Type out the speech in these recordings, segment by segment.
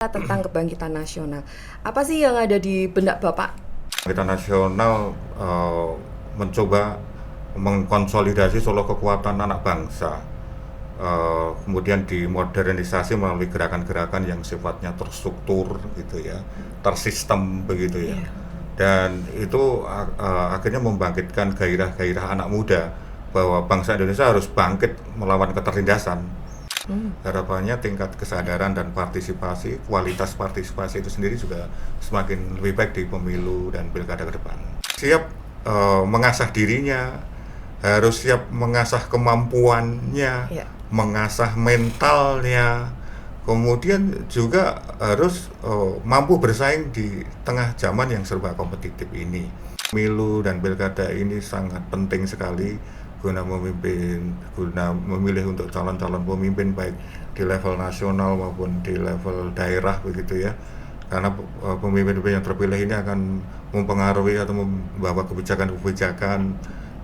Tentang kebangkitan nasional. Apa sih yang ada di benak Bapak? Kebangkitan nasional mencoba mengkonsolidasi seluruh kekuatan anak bangsa, kemudian dimodernisasi melalui gerakan-gerakan yang sifatnya terstruktur gitu ya, tersistem begitu ya. Iya. Dan itu akhirnya membangkitkan gairah-gairah anak muda bahwa bangsa Indonesia harus bangkit melawan ketertindasan. Harapannya tingkat kesadaran dan partisipasi, kualitas partisipasi itu sendiri juga semakin lebih baik di pemilu dan pilkada ke depan. Siap mengasah dirinya, harus siap mengasah kemampuannya, Iya. mengasah mentalnya, kemudian juga harus mampu bersaing di tengah zaman yang serba kompetitif ini. Pemilu dan pilkada ini sangat penting sekali guna memilih untuk calon-calon pemimpin baik di level nasional maupun di level daerah begitu ya, karena pemimpin-pemimpin yang terpilih ini akan mempengaruhi atau membawa kebijakan-kebijakan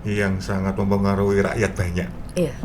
yang sangat mempengaruhi rakyat banyak. Iya.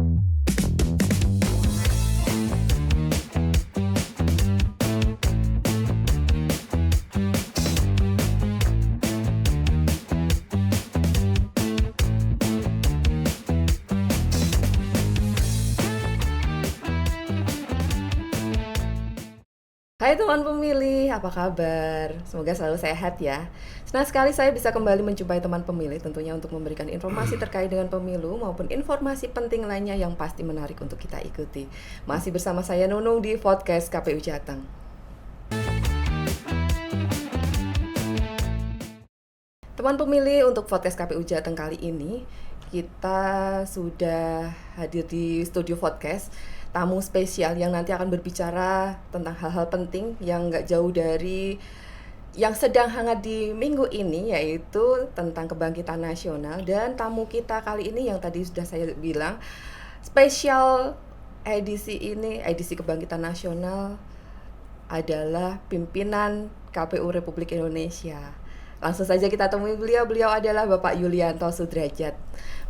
Hai teman pemilih, apa kabar? Semoga selalu sehat ya. Senang sekali saya bisa kembali menjumpai teman pemilih tentunya untuk memberikan informasi terkait dengan pemilu maupun informasi penting lainnya yang pasti menarik untuk kita ikuti. Masih bersama saya Nunung di podcast KPU Jateng. Teman pemilih, untuk podcast KPU Jateng kali ini kita sudah hadir di studio podcast tamu spesial yang nanti akan berbicara tentang hal-hal penting yang nggak jauh dari yang sedang hangat di minggu ini, yaitu tentang kebangkitan nasional. Dan tamu kita kali ini yang tadi sudah saya bilang, spesial edisi ini, edisi kebangkitan nasional, adalah pimpinan KPU Republik Indonesia. Langsung saja kita temui beliau. Beliau adalah Bapak Yulianto Sudrajat.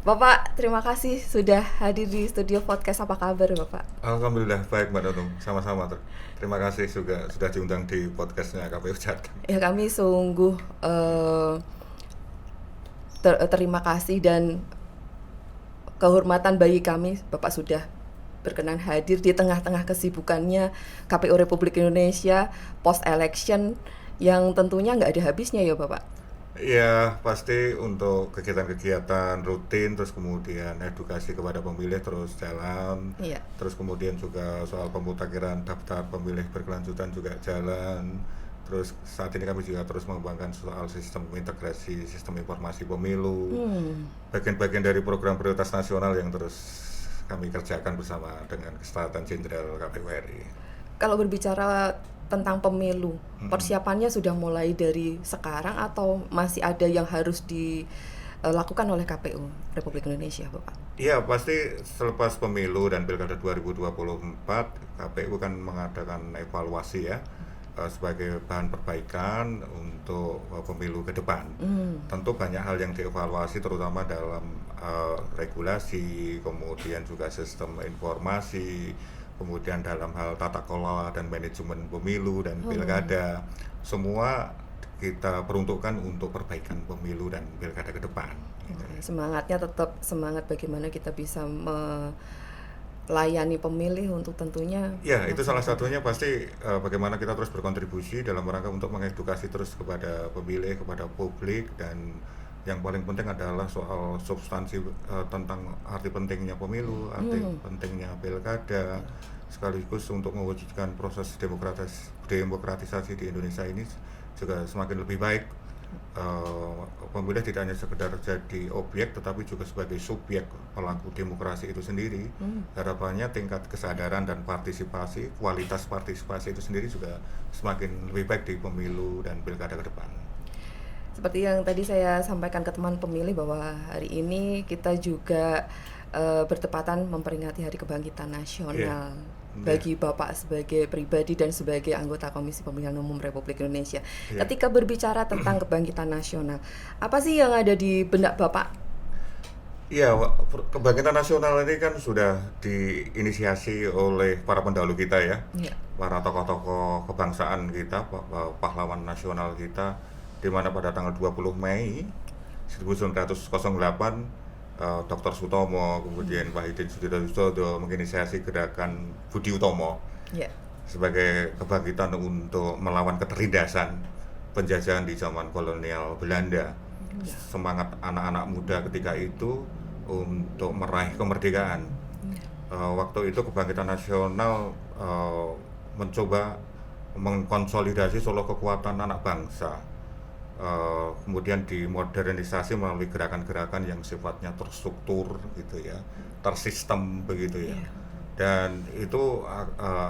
Bapak, terima kasih sudah hadir di studio podcast. Apa kabar Bapak? Alhamdulillah baik Mbak Nunung, sama-sama. Terima kasih juga sudah diundang di podcastnya KPU Jateng. Ya, kami sungguh terima kasih dan kehormatan bagi kami Bapak sudah berkenan hadir di tengah-tengah kesibukannya KPU Republik Indonesia post election yang tentunya nggak ada habisnya ya Bapak. Ya pasti untuk kegiatan-kegiatan rutin, terus kemudian edukasi kepada pemilih terus jalan. Iya. Terus kemudian juga soal pemutakhiran daftar pemilih berkelanjutan juga jalan. Terus saat ini kami juga terus mengembangkan soal sistem integrasi sistem informasi pemilu, bagian-bagian dari program prioritas nasional yang terus kami kerjakan bersama dengan Kesekretariatan Jenderal KPU RI. Kalau berbicara tentang pemilu, persiapannya sudah mulai dari sekarang atau masih ada yang harus dilakukan oleh KPU Republik Indonesia, Bapak? Iya, pasti selepas pemilu dan pilkada 2024, KPU kan mengadakan evaluasi ya, sebagai bahan perbaikan untuk pemilu ke depan. Tentu banyak hal yang dievaluasi, terutama dalam regulasi, kemudian juga sistem informasi, kemudian dalam hal tata kelola dan manajemen pemilu dan pilkada. Semua kita peruntukkan untuk perbaikan pemilu dan pilkada ke depan. Semangatnya tetap semangat bagaimana kita bisa melayani pemilih untuk tentunya. Ya, itu salah satunya pasti bagaimana kita terus berkontribusi dalam rangka untuk mengedukasi terus kepada pemilih, kepada publik, dan yang paling penting adalah soal substansi tentang arti pentingnya pemilu, arti pentingnya pilkada, sekaligus untuk mewujudkan proses demokratisasi di Indonesia ini juga semakin lebih baik. Pemilih tidak hanya sekedar jadi objek, tetapi juga sebagai subjek pelaku demokrasi itu sendiri. Harapannya tingkat kesadaran dan partisipasi, kualitas partisipasi itu sendiri juga semakin lebih baik di pemilu dan pilkada ke depan. Seperti yang tadi saya sampaikan ke teman pemilih bahwa hari ini kita juga bertepatan memperingati Hari Kebangkitan Nasional. Bagi Bapak sebagai pribadi dan sebagai anggota Komisi Pemilihan Umum Republik Indonesia. Ketika berbicara tentang kebangkitan nasional, apa sih yang ada di benak Bapak? Iya, kebangkitan nasional ini kan sudah diinisiasi oleh para pendahulu kita ya, Iya. para tokoh-tokoh kebangsaan kita, pahlawan nasional kita, di mana pada tanggal 20 Mei 1908 Dr. Sutomo, kemudian Wahidin Sudirohusodo menginisiasi gerakan Budi Utomo Iya. sebagai kebangkitan untuk melawan ketertindasan penjajahan di zaman kolonial Belanda. Iya. Semangat anak-anak muda ketika itu untuk meraih kemerdekaan. Iya. Waktu itu kebangkitan nasional mencoba mengkonsolidasi seluruh kekuatan anak bangsa, kemudian dimodernisasi melalui gerakan-gerakan yang sifatnya terstruktur gitu ya, tersistem begitu ya. Iya. Dan itu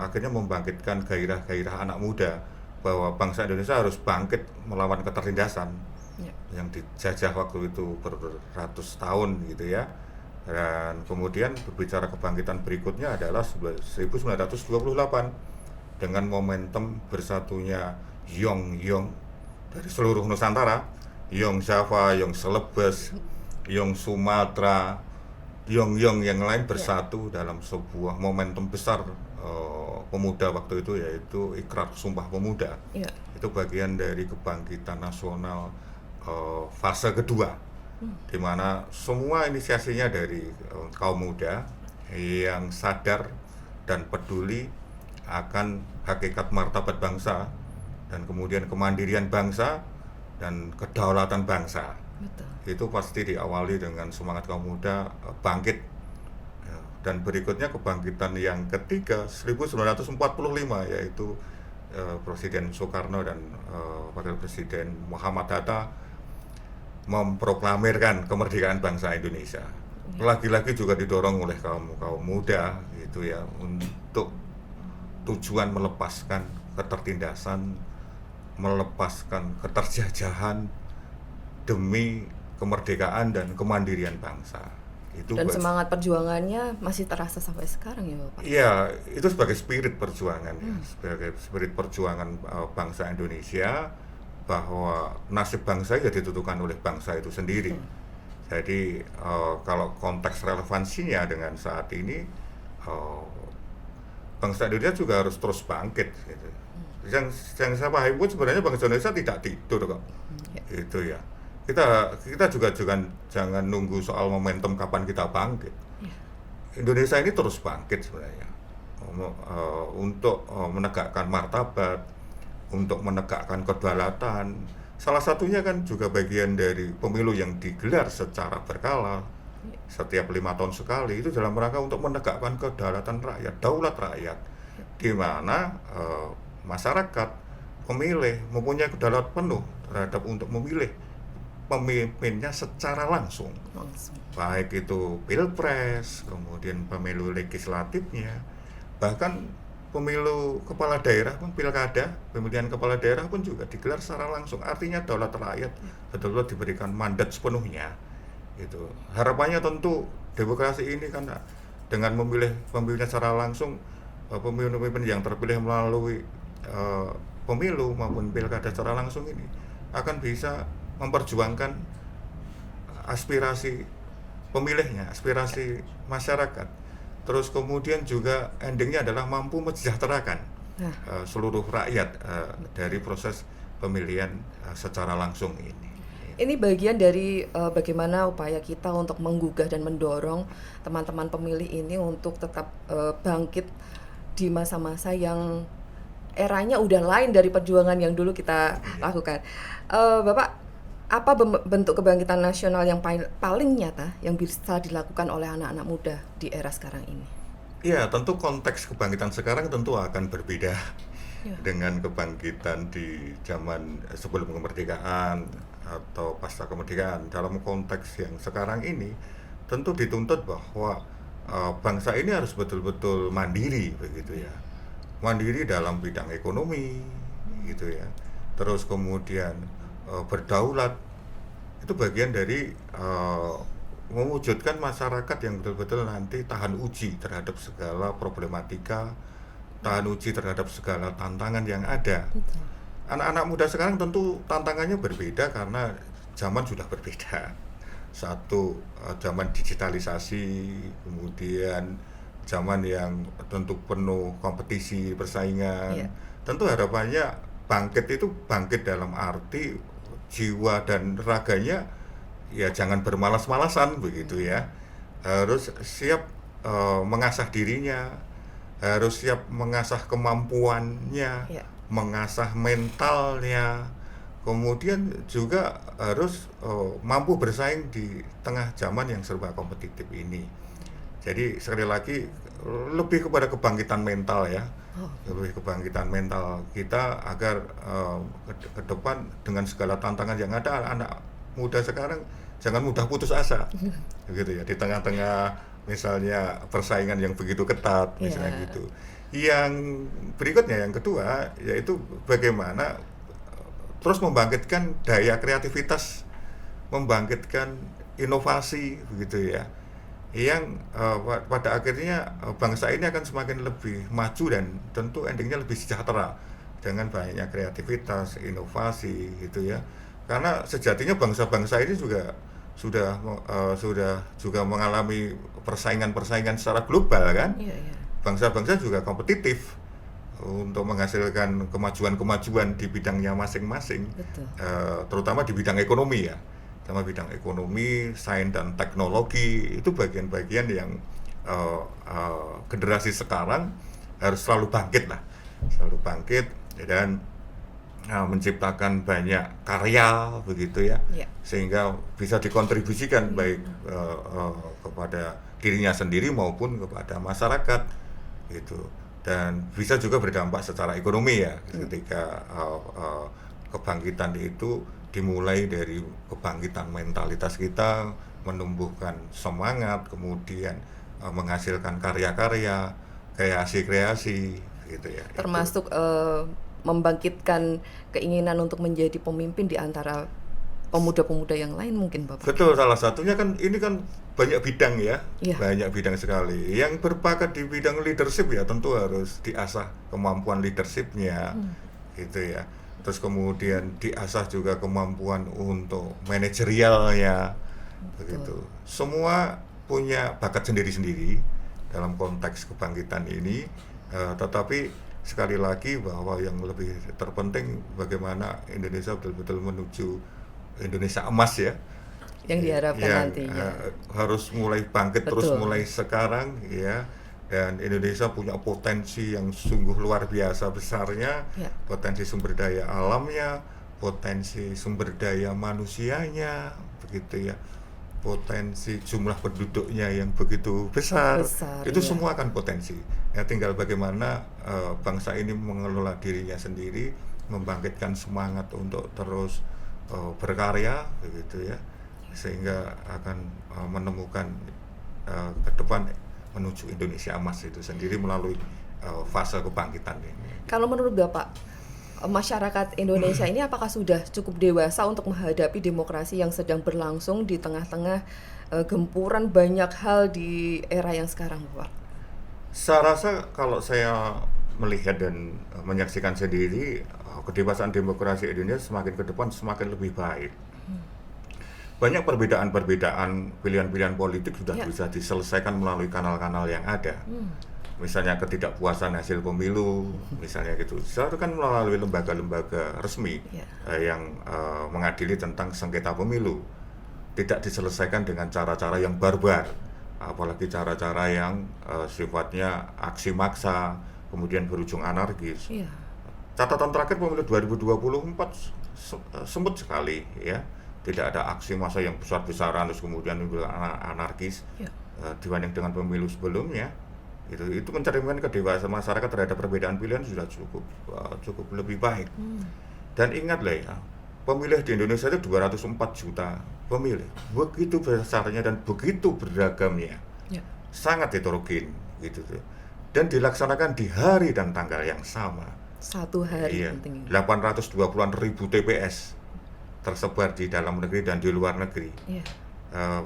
akhirnya membangkitkan gairah-gairah anak muda bahwa bangsa Indonesia harus bangkit melawan ketertindasan Iya. yang dijajah waktu itu beratus tahun gitu ya. Dan kemudian berbicara kebangkitan berikutnya adalah 1928 dengan momentum bersatunya Yong dari seluruh Nusantara, Yong Java, Yong Celebes, Yong Sumatera, Yong yang lain bersatu dalam sebuah momentum besar pemuda waktu itu, yaitu Ikrar Sumpah Pemuda. Iya. Itu bagian dari kebangkitan nasional fase kedua, di mana semua inisiasinya dari kaum muda yang sadar dan peduli akan hakikat martabat bangsa dan kemudian kemandirian bangsa dan kedaulatan bangsa. Betul. Itu pasti diawali dengan semangat kaum muda bangkit. Dan berikutnya kebangkitan yang ketiga 1945, yaitu Presiden Soekarno dan Wakil Presiden Muhammad Hatta memproklamirkan kemerdekaan bangsa Indonesia. Lagi-lagi juga didorong oleh kaum muda gitu ya, untuk tujuan melepaskan ketertindasan, melepaskan keterjajahan demi kemerdekaan dan kemandirian bangsa. Itu Dan semangat perjuangannya masih terasa sampai sekarang ya Bapak? Iya, itu sebagai spirit perjuangan, ya, sebagai spirit perjuangan bangsa Indonesia, bahwa nasib bangsa ya ditentukan oleh bangsa itu sendiri. Jadi kalau konteks relevansinya dengan saat ini, bangsa Indonesia juga harus terus bangkit. Gitu. Yang saya pahami pun sebenarnya bangsa Indonesia tidak tidur kok, itu ya. Kita juga jangan nunggu soal momentum kapan kita bangkit. Indonesia ini terus bangkit sebenarnya untuk menegakkan martabat, untuk menegakkan kedaulatan. Salah satunya kan juga bagian dari pemilu yang digelar secara berkala setiap 5 tahun sekali, itu dalam rangka untuk menegakkan kedaulatan rakyat, daulat rakyat, di mana masyarakat pemilih mempunyai kedaulatan penuh terhadap untuk memilih pemimpinnya secara langsung. Baik itu pilpres, kemudian pemilu legislatifnya, bahkan pemilu kepala daerah pun, pilkada, pemilihan kepala daerah pun juga digelar secara langsung. Artinya daulat rakyat betul-betul diberikan mandat sepenuhnya. Gitu. Harapannya tentu demokrasi ini kan dengan memilih pemimpinnya secara langsung, pemimpin yang terpilih melalui pemilu maupun pilkada secara langsung ini akan bisa memperjuangkan aspirasi pemilihnya, aspirasi masyarakat. Terus kemudian juga endingnya adalah mampu mensejahterakan seluruh rakyat dari proses pemilihan secara langsung ini. Ini bagian dari bagaimana upaya kita untuk menggugah dan mendorong teman-teman pemilih ini untuk tetap bangkit di masa-masa yang eranya udah lain dari perjuangan yang dulu kita lakukan. Bapak, apa bentuk kebangkitan nasional yang paling nyata yang bisa dilakukan oleh anak-anak muda di era sekarang ini? Ya, tentu konteks kebangkitan sekarang tentu akan berbeda dengan kebangkitan di zaman sebelum kemerdekaan atau pasca kemerdekaan. Dalam konteks yang sekarang ini, tentu dituntut bahwa bangsa ini harus betul-betul mandiri, begitu ya. Mandiri dalam bidang ekonomi, gitu ya. Terus kemudian berdaulat, itu bagian dari mewujudkan masyarakat yang betul-betul nanti tahan uji terhadap segala problematika, tahan uji terhadap segala tantangan yang ada. Anak-anak muda sekarang tentu tantangannya berbeda karena zaman sudah berbeda. satu zaman digitalisasi, kemudian zaman yang tentu penuh kompetisi, persaingan. Iya. Tentu harapannya bangkit itu bangkit dalam arti jiwa dan raganya ya jangan bermalas-malasan begitu ya. Harus siap mengasah dirinya, harus siap mengasah kemampuannya, Iya. mengasah mentalnya, kemudian juga harus mampu bersaing di tengah zaman yang serba kompetitif ini. Jadi sekali lagi lebih kepada kebangkitan mental ya, Oh, lebih kebangkitan mental kita agar ke depan dengan segala tantangan yang ada, anak muda sekarang jangan mudah putus asa, gitu ya, di tengah-tengah misalnya persaingan yang begitu ketat, misalnya iya. gitu. Yang berikutnya, yang kedua, yaitu bagaimana terus membangkitkan daya kreativitas, membangkitkan inovasi, begitu ya, yang pada akhirnya bangsa ini akan semakin lebih maju dan tentu endingnya lebih sejahtera dengan banyaknya kreativitas, inovasi, gitu ya. Karena sejatinya bangsa-bangsa ini juga sudah juga mengalami persaingan-persaingan secara global kan. Iya, iya. Bangsa-bangsa juga kompetitif untuk menghasilkan kemajuan-kemajuan di bidangnya masing-masing, Betul. terutama di bidang ekonomi ya, sama bidang ekonomi, sains dan teknologi itu bagian-bagian yang generasi sekarang harus selalu bangkit lah, selalu bangkit dan menciptakan banyak karya begitu ya, Iya. sehingga bisa dikontribusikan baik kepada dirinya sendiri maupun kepada masyarakat gitu, dan bisa juga berdampak secara ekonomi ya ketika kebangkitan itu dimulai dari kebangkitan mentalitas kita, menumbuhkan semangat, kemudian menghasilkan karya-karya, kreasi-kreasi gitu ya. Termasuk membangkitkan keinginan untuk menjadi pemimpin di antara pemuda-pemuda yang lain mungkin Bapak. Betul, salah satunya kan ini kan banyak bidang ya, Iya. banyak bidang sekali. Yang berbakat di bidang leadership ya tentu harus diasah kemampuan leadershipnya, gitu ya. Terus kemudian diasah juga kemampuan untuk manajerialnya, begitu. Semua punya bakat sendiri-sendiri dalam konteks kebangkitan ini, tetapi sekali lagi bahwa yang lebih terpenting bagaimana Indonesia betul-betul menuju Indonesia emas ya, Yang diharapkan yang nantinya. harus mulai bangkit terus Betul. mulai sekarang ya, dan Indonesia punya potensi yang sungguh luar biasa besarnya, Ya. potensi sumber daya alamnya, potensi sumber daya manusianya begitu ya, potensi jumlah penduduknya yang begitu besar, Besar, itu iya. semua akan potensi ya, tinggal bagaimana bangsa ini mengelola dirinya sendiri, membangkitkan semangat untuk terus berkarya begitu ya, sehingga akan menemukan ke depan menuju Indonesia emas itu sendiri melalui fase kebangkitan ini. Kalau menurut Bapak, masyarakat Indonesia ini apakah sudah cukup dewasa untuk menghadapi demokrasi yang sedang berlangsung di tengah-tengah gempuran banyak hal di era yang sekarang, Bapak? Saya rasa kalau saya melihat dan menyaksikan sendiri, kedewasaan demokrasi Indonesia semakin ke depan semakin lebih baik. Banyak perbedaan-perbedaan pilihan-pilihan politik sudah Ya. bisa diselesaikan melalui kanal-kanal yang ada. Misalnya ketidakpuasan hasil pemilu, misalnya gitu. Itu kan melalui lembaga-lembaga resmi Ya. yang mengadili tentang sengketa pemilu. Tidak diselesaikan dengan cara-cara yang barbar, apalagi cara-cara yang sifatnya aksi maksa, kemudian berujung anarkis. Iya. Catatan terakhir pemilu 2024 semut sekali ya. Tidak ada aksi massa yang besar-besaran terus kemudian anarkis Ya. dibanding dengan pemilu sebelumnya. Itu mencerminkan kedewasaan masyarakat terhadap perbedaan pilihan sudah cukup lebih baik. Dan ingatlah ya, pemilih di Indonesia itu 204 juta pemilih. Begitu besarnya dan begitu beragamnya. Ya. Sangat heterogen gitu tuh. Dan dilaksanakan di hari dan tanggal yang sama. Satu hari Iya, penting. 820-an ribu TPS tersebar di dalam negeri dan di luar negeri. Iya.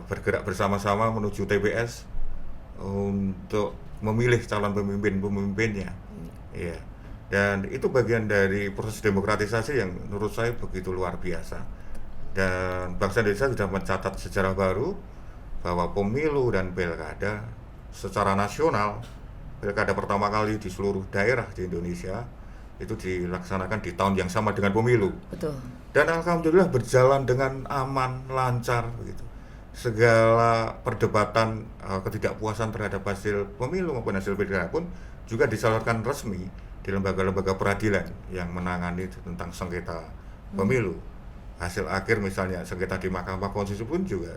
Bergerak bersama-sama menuju TPS untuk memilih calon pemimpin-pemimpinnya. Iya. Dan itu bagian dari proses demokratisasi yang menurut saya begitu luar biasa. Dan bangsa Indonesia sudah mencatat sejarah baru bahwa pemilu dan pilkada secara nasional, pilkada pertama kali di seluruh daerah di Indonesia itu dilaksanakan di tahun yang sama dengan pemilu. Betul. Dan alhamdulillah berjalan dengan aman, lancar begitu. Segala perdebatan ketidakpuasan terhadap hasil pemilu maupun hasil pilkada pun juga disalurkan resmi di lembaga-lembaga peradilan yang menangani tentang sengketa pemilu. Hasil akhir misalnya sengketa di Mahkamah Konstitusi pun juga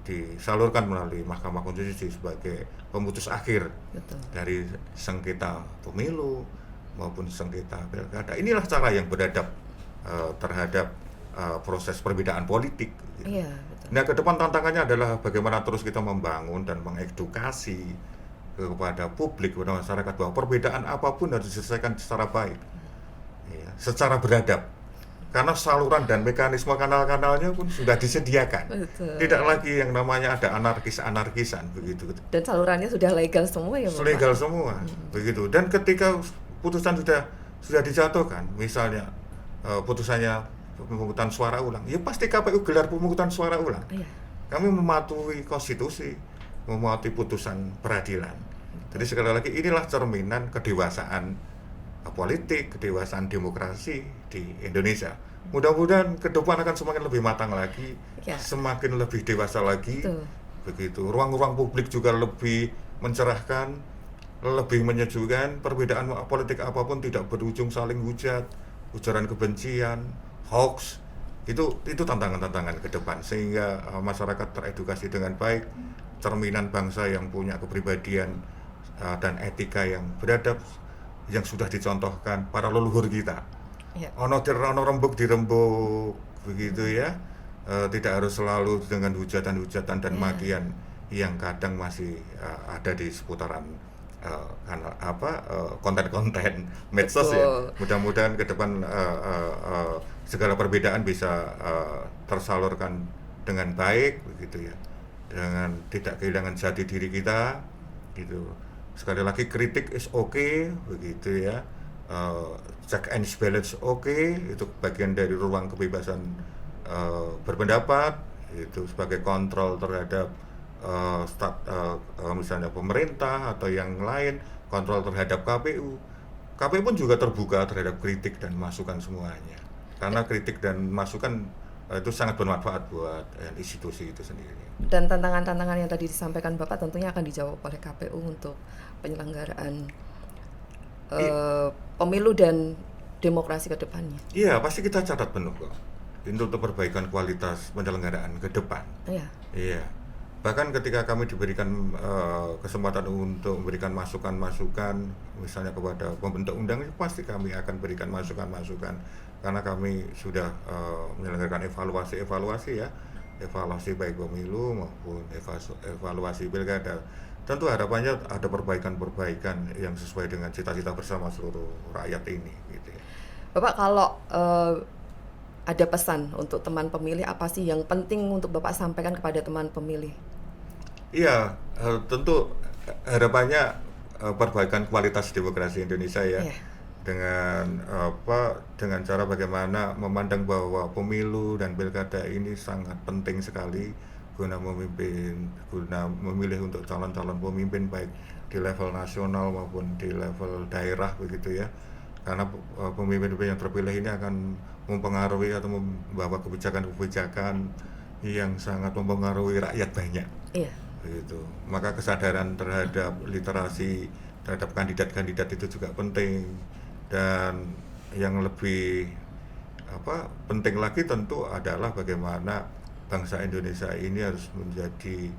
disalurkan melalui Mahkamah Konstitusi sebagai pemutus akhir. Betul. Dari sengketa pemilu maupun sengketa pilkada. Inilah cara yang beradab terhadap proses perbedaan politik. Iya, betul. Nah, ke depan tantangannya adalah bagaimana terus kita membangun dan mengedukasi kepada publik, kepada masyarakat bahwa perbedaan apapun harus diselesaikan secara baik, ya, secara beradab. Karena saluran dan mekanisme kanal-kanalnya pun sudah disediakan. Betul. Tidak lagi yang namanya ada anarkis-anarkisan begitu. Dan salurannya sudah legal semua ya, Bapak? Legal semua, begitu. Dan ketika putusan sudah dijatuhkan, misalnya putusannya pemungutan suara ulang, ya pasti KPU gelar pemungutan suara ulang. Iya. Kami mematuhi konstitusi, mematuhi putusan peradilan. Jadi sekali lagi inilah cerminan kedewasaan politik, kedewasaan demokrasi di Indonesia. Mudah-mudahan ke depan akan semakin lebih matang lagi, Ya. semakin lebih dewasa lagi. Betul. Begitu. Ruang-ruang publik juga lebih mencerahkan, lebih menyejukkan. Perbedaan politik apapun tidak berujung saling hujat, ujaran kebencian, hoax. Itu tantangan-tantangan ke depan sehingga masyarakat teredukasi dengan baik, cerminan bangsa yang punya kepribadian dan etika yang beradab yang sudah dicontohkan para leluhur kita. Ya. Ono rembuk dirembuk begitu ya. Tidak harus selalu dengan hujatan-hujatan dan makian yang kadang masih ada di seputaran konten-konten medsos ya. Mudah-mudahan ke depan segala perbedaan bisa tersalurkan dengan baik begitu ya. Dengan tidak kehilangan jati diri kita gitu. Sekali lagi kritik is okay begitu ya. Check and balance itu bagian dari ruang kebebasan berpendapat, itu sebagai kontrol terhadap misalnya pemerintah atau yang lain, kontrol terhadap KPU. KPU pun juga terbuka terhadap kritik dan masukan semuanya, karena kritik dan masukan itu sangat bermanfaat buat institusi itu sendiri. Dan tantangan-tantangan yang tadi disampaikan Bapak tentunya akan dijawab oleh KPU untuk penyelenggaraan pemilu dan demokrasi ke depannya. Iya, pasti kita catat penuh kok untuk perbaikan kualitas penyelenggaraan ke depan. Iya. Bahkan ketika kami diberikan kesempatan untuk memberikan masukan-masukan misalnya kepada pembentuk undang, pasti kami akan berikan masukan-masukan karena kami sudah menyelenggarakan evaluasi ya, evaluasi baik pemilu maupun evaluasi pilkada. Tentu harapannya ada perbaikan-perbaikan yang sesuai dengan cita-cita bersama seluruh rakyat ini gitu ya. Bapak, kalau ada pesan untuk teman pemilih, apa sih yang penting untuk Bapak sampaikan kepada teman pemilih? Iya, tentu harapannya perbaikan kualitas demokrasi Indonesia ya. Dengan cara bagaimana memandang bahwa pemilu dan pilkada ini sangat penting sekali guna memilih untuk calon-calon pemimpin baik di level nasional maupun di level daerah begitu ya. Karena pemimpin yang terpilih ini akan mempengaruhi atau membawa kebijakan-kebijakan yang sangat mempengaruhi rakyat banyak. Iya. Begitu. Maka kesadaran terhadap literasi terhadap kandidat-kandidat itu juga penting. Dan yang lebih penting lagi tentu adalah bagaimana bangsa Indonesia ini harus menjadi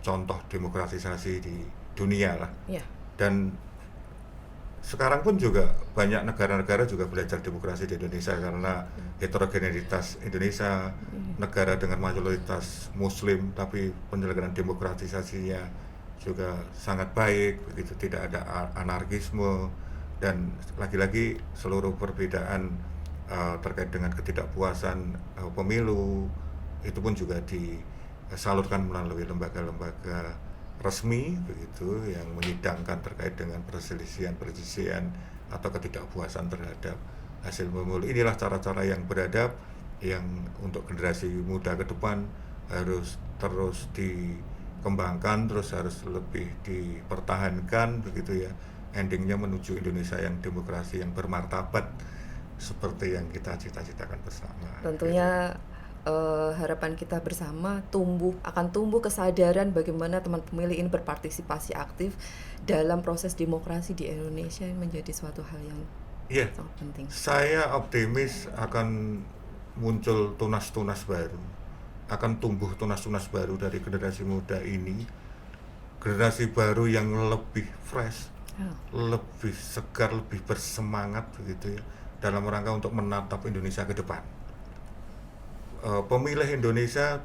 contoh demokratisasi di dunia lah. Yeah. Dan sekarang pun juga banyak negara-negara juga belajar demokrasi di Indonesia karena heterogenitas Indonesia, negara dengan mayoritas Muslim tapi penyelenggaraan demokratisasinya juga sangat baik, begitu, tidak ada anarkisme. Dan lagi-lagi seluruh perbedaan terkait dengan ketidakpuasan pemilu itu pun juga disalurkan melalui lembaga-lembaga resmi begitu yang menyidangkan terkait dengan perselisihan atau ketidakpuasan terhadap hasil pemilu. Inilah cara-cara yang beradab yang untuk generasi muda ke depan harus terus dikembangkan, terus harus lebih dipertahankan begitu ya. Endingnya menuju Indonesia yang demokrasi, yang bermartabat seperti yang kita cita-citakan bersama. Tentunya harapan kita bersama akan tumbuh kesadaran bagaimana teman pemilih ini berpartisipasi aktif dalam proses demokrasi di Indonesia, menjadi suatu hal yang Iya, sangat penting. saya optimis akan muncul tunas-tunas baru, akan tumbuh tunas-tunas baru dari generasi muda ini, generasi baru yang lebih fresh, lebih segar, lebih bersemangat begitu ya, dalam rangka untuk menatap Indonesia ke depan. Pemilih Indonesia,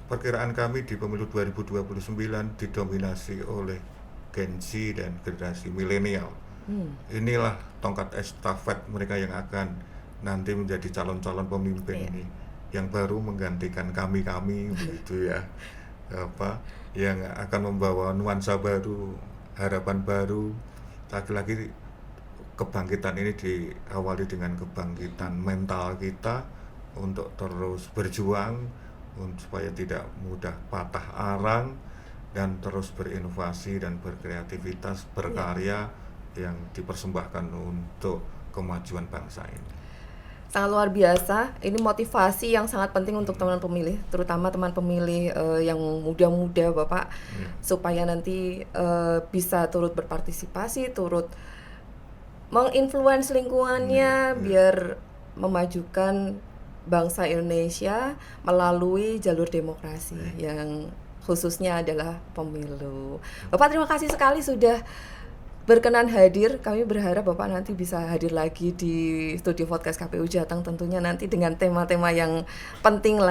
perkiraan kami di pemilu 2029 didominasi oleh Gen Z dan generasi milenial. Inilah tongkat estafet mereka yang akan nanti menjadi calon-calon pemimpin ini, yang baru menggantikan kami begitu ya, yang akan membawa nuansa baru, harapan baru. Lagi-lagi kebangkitan ini diawali dengan kebangkitan mental kita untuk terus berjuang supaya tidak mudah patah arang dan terus berinovasi dan berkreativitas, berkarya yang dipersembahkan untuk kemajuan bangsa ini. Sangat luar biasa, ini motivasi yang sangat penting untuk teman pemilih, terutama teman pemilih yang muda-muda Bapak, supaya nanti bisa turut berpartisipasi, turut menginfluence lingkungannya, biar memajukan bangsa Indonesia melalui jalur demokrasi yang khususnya adalah pemilu. Bapak, terima kasih sekali sudah berkenan hadir. Kami berharap Bapak nanti bisa hadir lagi di studio podcast KPU Jateng, tentunya nanti dengan tema-tema yang penting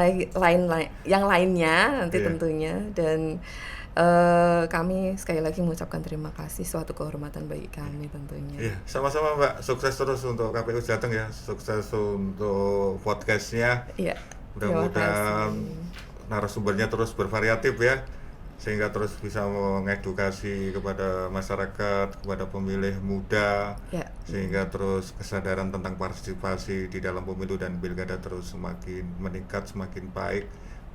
yang lainnya nanti tentunya. Dan kami sekali lagi mengucapkan terima kasih, suatu kehormatan bagi kami tentunya. Iya, sama-sama Mbak. Sukses terus untuk KPU Jateng ya. Sukses untuk podcastnya. Iya. Mudah-mudahan narasumbernya terus bervariatif ya, sehingga terus bisa mengedukasi kepada masyarakat, kepada pemilih muda, sehingga terus kesadaran tentang partisipasi di dalam pemilu dan pilkada terus semakin meningkat, semakin baik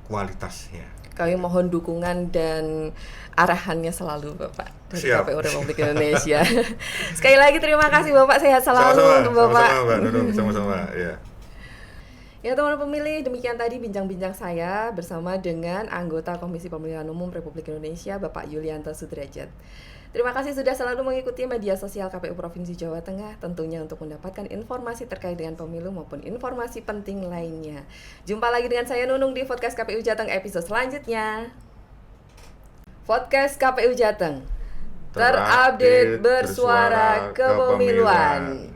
kualitasnya. Kami mohon dukungan dan arahannya selalu Bapak dari KPU Republik Indonesia. Sekali lagi terima kasih Bapak, sehat selalu untuk Bapak. Sama-sama Mbak Nunung, sama-sama ya. Ya teman pemilih, demikian tadi bincang-bincang saya bersama dengan anggota Komisi Pemilihan Umum Republik Indonesia Bapak Yulianto Sudrajat. Terima kasih sudah selalu mengikuti media sosial KPU Provinsi Jawa Tengah, tentunya untuk mendapatkan informasi terkait dengan pemilu maupun informasi penting lainnya. Jumpa lagi dengan saya Nunung di podcast KPU Jateng episode selanjutnya. Podcast KPU Jateng, terupdate bersuara kepemiluan.